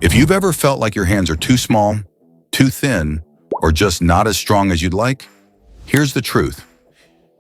If you've ever felt like your hands are too small, too thin, or just not as strong as you'd like, here's the truth.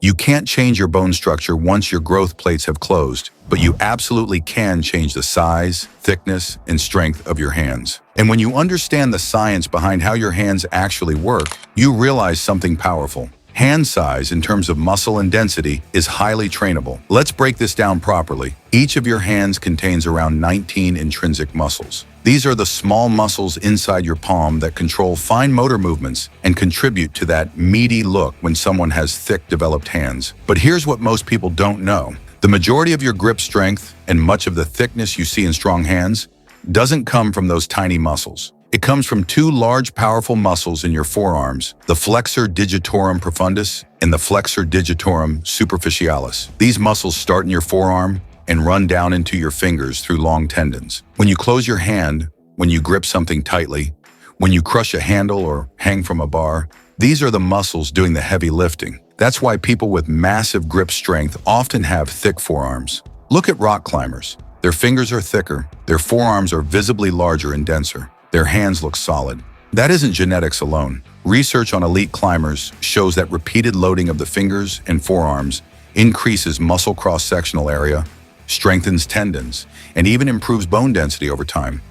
You can't change your bone structure once your growth plates have closed, but you absolutely can change the size, thickness, and strength of your hands. And when you understand the science behind how your hands actually work, you realize something powerful. Hand size, in terms of muscle and density, is highly trainable. Let's break this down properly. Each of your hands contains around 19 intrinsic muscles. These are the small muscles inside your palm that control fine motor movements and contribute to that meaty look when someone has thick, developed hands. But here's what most people don't know. The majority of your grip strength and much of the thickness you see in strong hands doesn't come from those tiny muscles. It comes from two large, powerful muscles in your forearms, the flexor digitorum profundus and the flexor digitorum superficialis. These muscles start in your forearm and run down into your fingers through long tendons. When you close your hand, when you grip something tightly, when you crush a handle or hang from a bar, these are the muscles doing the heavy lifting. That's why people with massive grip strength often have thick forearms. Look at rock climbers. Their fingers are thicker, their forearms are visibly larger and denser. Their hands look solid. That isn't genetics alone. Research on elite climbers shows that repeated loading of the fingers and forearms increases muscle cross-sectional area, strengthens tendons, and even improves bone density over time.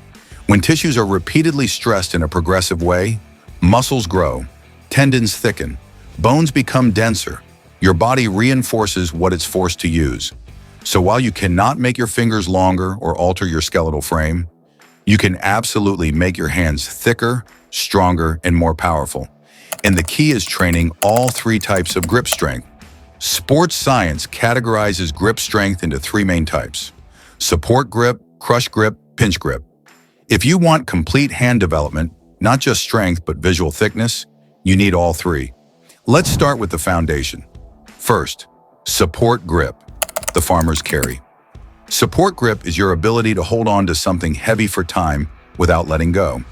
When tissues are repeatedly stressed in a progressive way, muscles grow, tendons thicken, bones become denser. Your body reinforces what it's forced to use. So while you cannot make your fingers longer or alter your skeletal frame, you can absolutely make your hands thicker, stronger, and more powerful. And the key is training all three types of grip strength. Sports science categorizes grip strength into three main types: support grip, crush grip, pinch grip. If you want complete hand development, not just strength but visual thickness, you need all three. Let's start with the foundation. First, support grip, the farmer's carry. Support grip is your ability to hold on to something heavy for time without letting go.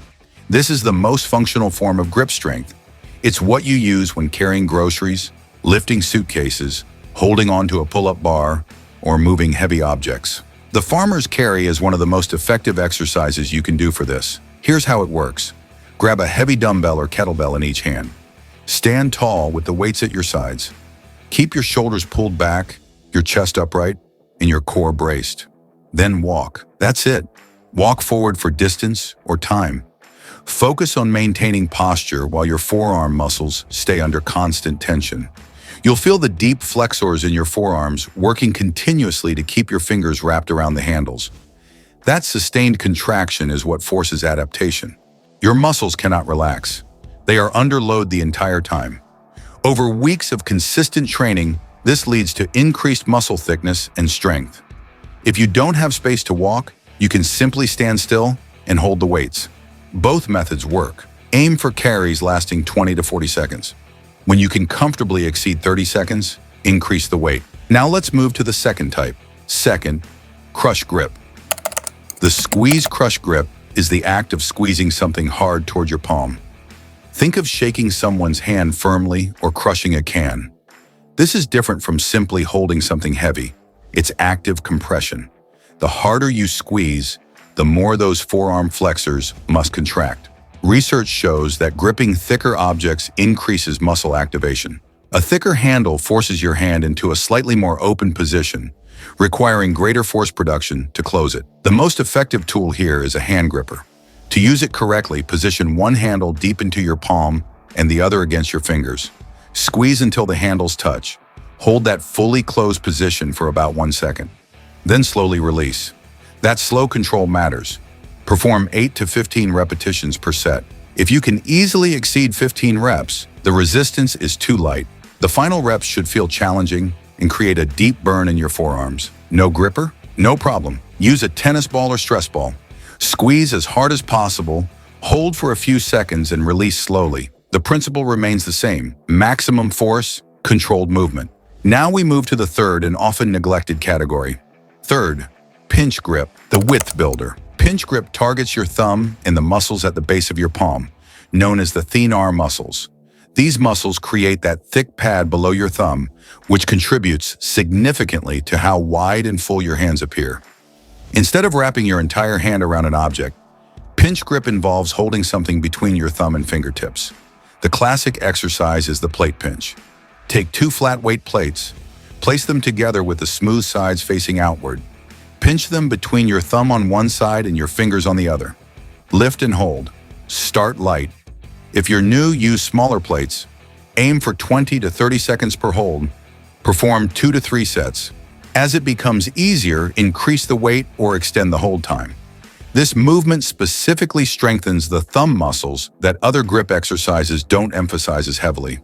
This is the most functional form of grip strength. It's what you use when carrying groceries, lifting suitcases, holding onto a pull-up bar, or moving heavy objects. The farmer's carry is one of the most effective exercises you can do for this. Here's how it works. Grab a heavy dumbbell or kettlebell in each hand. Stand tall with the weights at your sides. Keep your shoulders pulled back, your chest upright, and your core braced. Then walk. That's it. Walk forward for distance or time. Focus on maintaining posture while your forearm muscles stay under constant tension. You'll feel the deep flexors in your forearms working continuously to keep your fingers wrapped around the handles. That sustained contraction is what forces adaptation. Your muscles cannot relax. They are under load the entire time. Over weeks of consistent training, this leads to increased muscle thickness and strength. If you don't have space to walk, you can simply stand still and hold the weights. Both methods work. Aim for carries lasting 20 to 40 seconds. When you can comfortably exceed 30 seconds, increase the weight. Now let's move to the second type. Second, crush grip. The squeeze crush grip is the act of squeezing something hard toward your palm. Think of shaking someone's hand firmly or crushing a can. This is different from simply holding something heavy. It's active compression. The harder you squeeze, the more those forearm flexors must contract. Research shows that gripping thicker objects increases muscle activation. A thicker handle forces your hand into a slightly more open position, requiring greater force production to close it. The most effective tool here is a hand gripper. To use it correctly, position one handle deep into your palm and the other against your fingers. Squeeze until the handles touch. Hold that fully closed position for about 1 second. Then slowly release. That slow control matters. Perform 8 to 15 repetitions per set. If you can easily exceed 15 reps, the resistance is too light. The final reps should feel challenging and create a deep burn in your forearms. No gripper? No problem. Use a tennis ball or stress ball. Squeeze as hard as possible, hold for a few seconds and release slowly. The principle remains the same: maximum force, controlled movement. Now we move to the third and often neglected category. Third, pinch grip, the width builder. Pinch grip targets your thumb and the muscles at the base of your palm, known as the thenar muscles. These muscles create that thick pad below your thumb, which contributes significantly to how wide and full your hands appear. Instead of wrapping your entire hand around an object, Pinch grip involves holding something between your thumb and fingertips. The classic exercise is the plate pinch. Take two flat weight plates, place them together with the smooth sides facing outward. Pinch them between your thumb on one side and your fingers on the other. Lift and hold. Start light. If you're new, use smaller plates. Aim for 20 to 30 seconds per hold. Perform 2 to 3 sets. As it becomes easier, increase the weight or extend the hold time. This movement specifically strengthens the thumb muscles that other grip exercises don't emphasize as heavily.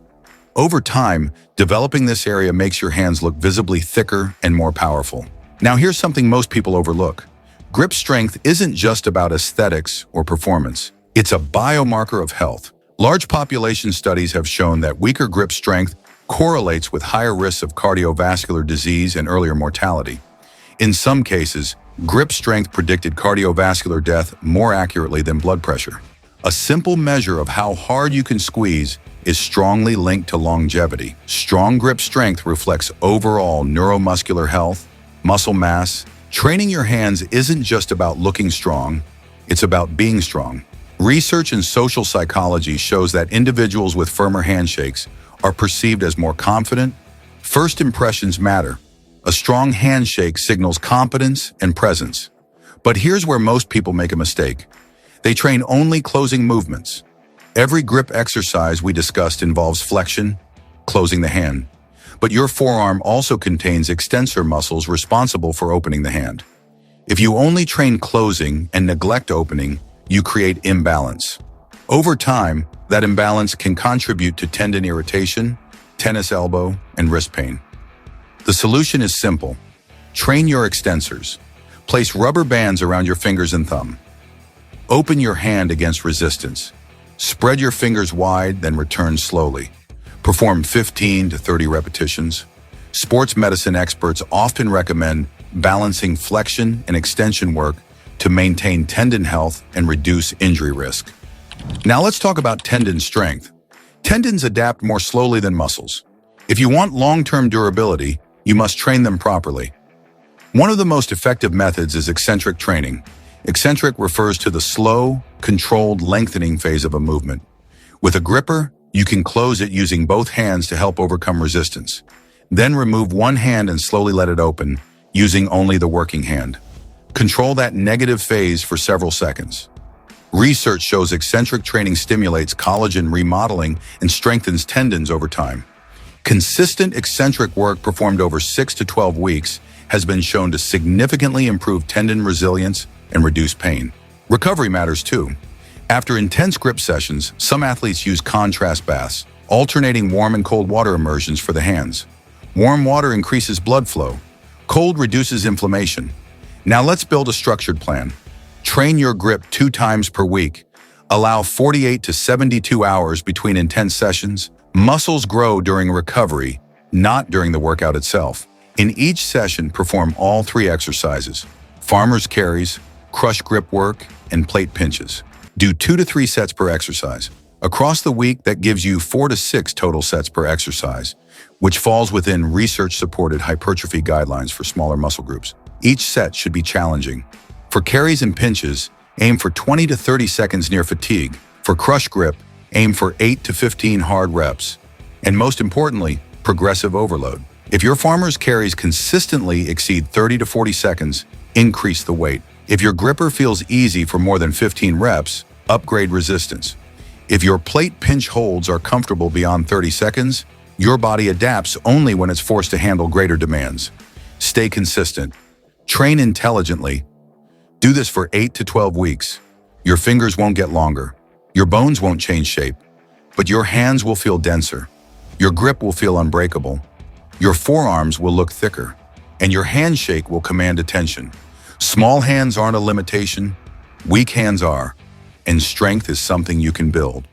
Over time, developing this area makes your hands look visibly thicker and more powerful. Now here's something most people overlook. Grip strength isn't just about aesthetics or performance. It's a biomarker of health. Large population studies have shown that weaker grip strength correlates with higher risks of cardiovascular disease and earlier mortality. In some cases, grip strength predicted cardiovascular death more accurately than blood pressure. A simple measure of how hard you can squeeze is strongly linked to longevity. Strong grip strength reflects overall neuromuscular health, muscle mass. Training your hands isn't just about looking strong, it's about being strong. Research in social psychology shows that individuals with firmer handshakes are perceived as more confident. First impressions matter. A strong handshake signals competence and presence. But here's where most people make a mistake. They train only closing movements. Every grip exercise we discussed involves flexion, closing the hand. But your forearm also contains extensor muscles responsible for opening the hand. If you only train closing and neglect opening, you create imbalance. Over time, that imbalance can contribute to tendon irritation, tennis elbow, and wrist pain. The solution is simple. Train your extensors. Place rubber bands around your fingers and thumb. Open your hand against resistance. Spread your fingers wide, then return slowly. Perform 15 to 30 repetitions. Sports medicine experts often recommend balancing flexion and extension work to maintain tendon health and reduce injury risk. Now let's talk about tendon strength. Tendons adapt more slowly than muscles. If you want long-term durability, you must train them properly. One of the most effective methods is eccentric training. Eccentric refers to the slow, controlled lengthening phase of a movement. With a gripper, you can close it using both hands to help overcome resistance. Then remove one hand and slowly let it open, using only the working hand. Control that negative phase for several seconds. Research shows eccentric training stimulates collagen remodeling and strengthens tendons over time. Consistent eccentric work performed over 6 to 12 weeks has been shown to significantly improve tendon resilience and reduce pain. Recovery matters too. After intense grip sessions, some athletes use contrast baths, alternating warm and cold water immersions for the hands. Warm water increases blood flow. Cold reduces inflammation. Now let's build a structured plan. Train your grip 2 times per week. Allow 48 to 72 hours between intense sessions. Muscles grow during recovery, not during the workout itself. In each session, perform all 3 exercises: farmer's carries, crush grip work, and plate pinches. Do 2 to 3 sets per exercise. Across the week, that gives you 4 to 6 total sets per exercise, which falls within research-supported hypertrophy guidelines for smaller muscle groups. Each set should be challenging. For carries and pinches, aim for 20 to 30 seconds near fatigue. For crush grip, aim for 8 to 15 hard reps. And most importantly, progressive overload. If your farmer's carries consistently exceed 30 to 40 seconds, increase the weight. If your gripper feels easy for more than 15 reps, upgrade resistance. If your plate pinch holds are comfortable beyond 30 seconds, your body adapts only when it's forced to handle greater demands. Stay consistent. Train intelligently. Do this for 8 to 12 weeks. Your fingers won't get longer. Your bones won't change shape, but your hands will feel denser. Your grip will feel unbreakable. Your forearms will look thicker, and your handshake will command attention. Small hands aren't a limitation. Weak hands are, and strength is something you can build.